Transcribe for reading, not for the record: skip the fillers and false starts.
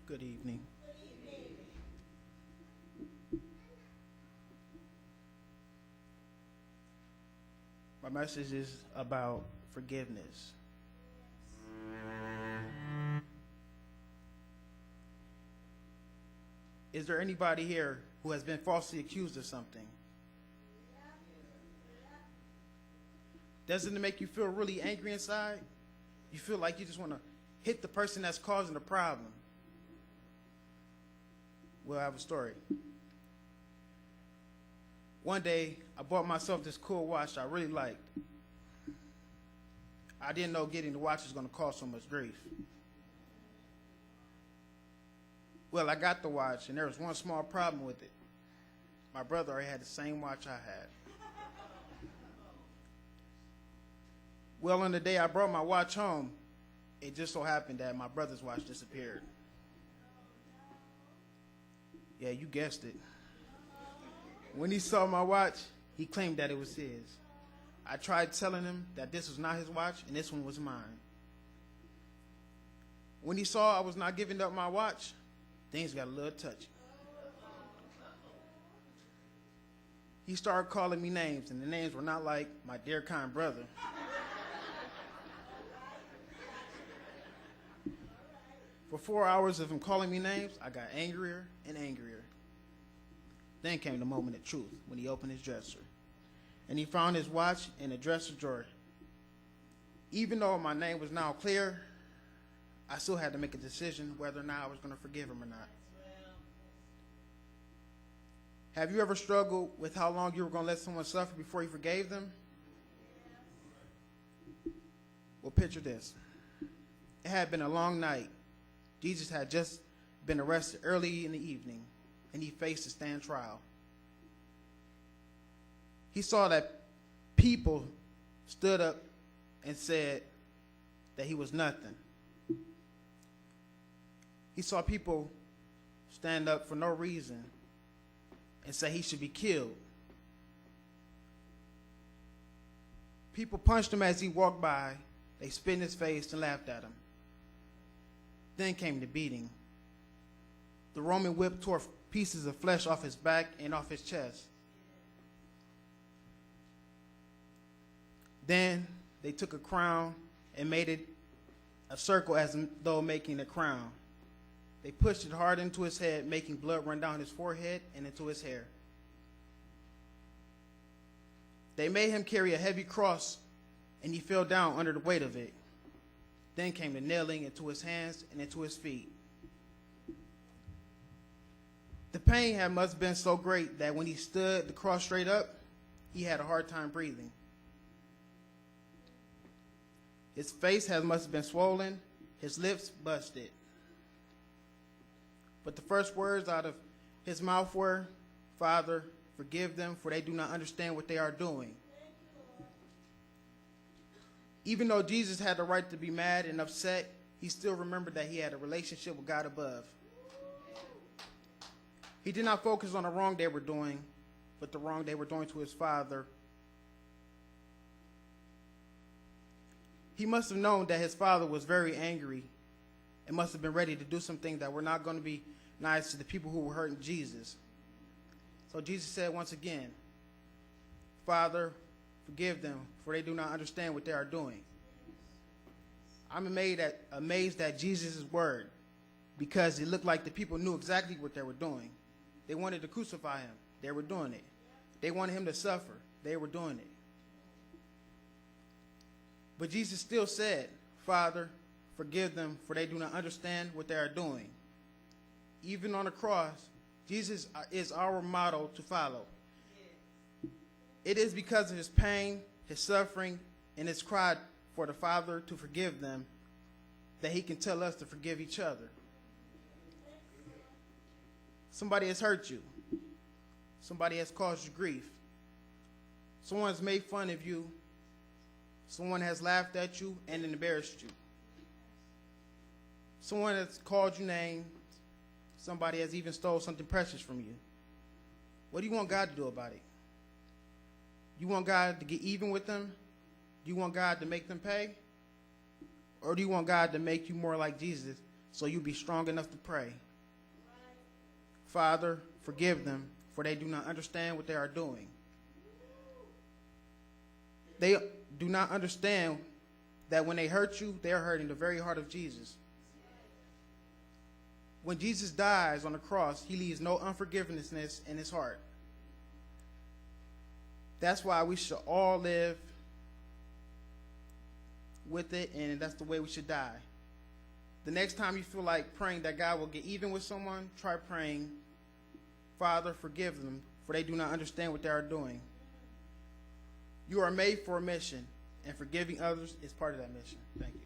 Good evening. My message is about forgiveness. Is there anybody here who has been falsely accused of something? Doesn't it make you feel really angry inside? You feel like you just want to hit the person that's causing the problem. Well, I have a story. One day, I bought myself this cool watch I really liked. I didn't know getting the watch was going to cause so much grief. Well, I got the watch, and there was one small problem with it. My brother already had the same watch I had. Well, on the day I brought my watch home, it just so happened that my brother's watch disappeared. Yeah, you guessed it. When he saw my watch, he claimed that it was his. I tried telling him that this was not his watch and this one was mine. When he saw I was not giving up my watch, things got a little touchy. He started calling me names, and the names were not like my dear kind brother. For 4 hours of him calling me names, I got angrier and angrier. Then came the moment of truth when he opened his dresser, and he found his watch in the dresser drawer. Even though my name was now clear, I still had to make a decision whether or not I was going to forgive him or not. Have you ever struggled with how long you were going to let someone suffer before you forgave them? Well, picture this. It had been a long night. Jesus had just been arrested early in the evening, and he faced a stand trial. He saw that people stood up and said that he was nothing. He saw people stand up for no reason and say he should be killed. People punched him as he walked by. They spit in his face and laughed at him. Then came the beating. The Roman whip tore pieces of flesh off his back and off his chest. Then they took a crown and made it a circle as though making a crown. They pushed it hard into his head, making blood run down his forehead and into his hair. They made him carry a heavy cross, and he fell down under the weight of it. Then came the nailing into his hands and into his feet. The pain must have been so great that when he stood the cross straight up, he had a hard time breathing. His face must have been swollen, his lips busted. But the first words out of his mouth were, "Father, forgive them, for they do not understand what they are doing." Even though Jesus had the right to be mad and upset, he still remembered that he had a relationship with God above. He did not focus on the wrong they were doing, but the wrong they were doing to his Father. He must have known that his Father was very angry and must have been ready to do some things that were not going to be nice to the people who were hurting Jesus. So Jesus said once again, "Father, forgive them, for they do not understand what they are doing." I'm amazed at Jesus' word, because it looked like the people knew exactly what they were doing. They wanted to crucify him. They were doing it. They wanted him to suffer. They were doing it. But Jesus still said, "Father, forgive them, for they do not understand what they are doing." Even on the cross, Jesus is our model to follow. It is because of his pain, his suffering, and his cry for the Father to forgive them that he can tell us to forgive each other. Somebody has hurt you. Somebody has caused you grief. Someone has made fun of you. Someone has laughed at you and embarrassed you. Someone has called you names. Somebody has even stole something precious from you. What do you want God to do about it? You want God to get even with them? Do you want God to make them pay? Or do you want God to make you more like Jesus so you be strong enough to pray. Father, forgive them, for they do not understand what they are doing. They do not understand that when they hurt you, they are hurting the very heart of Jesus. When Jesus dies on the cross, he leaves no unforgiveness in his heart. That's why we should all live with it, and that's the way we should die. The next time you feel like praying that God will get even with someone, try praying, Father, forgive them, for they do not understand what they are doing. You are made for a mission, and forgiving others is part of that mission. Thank you.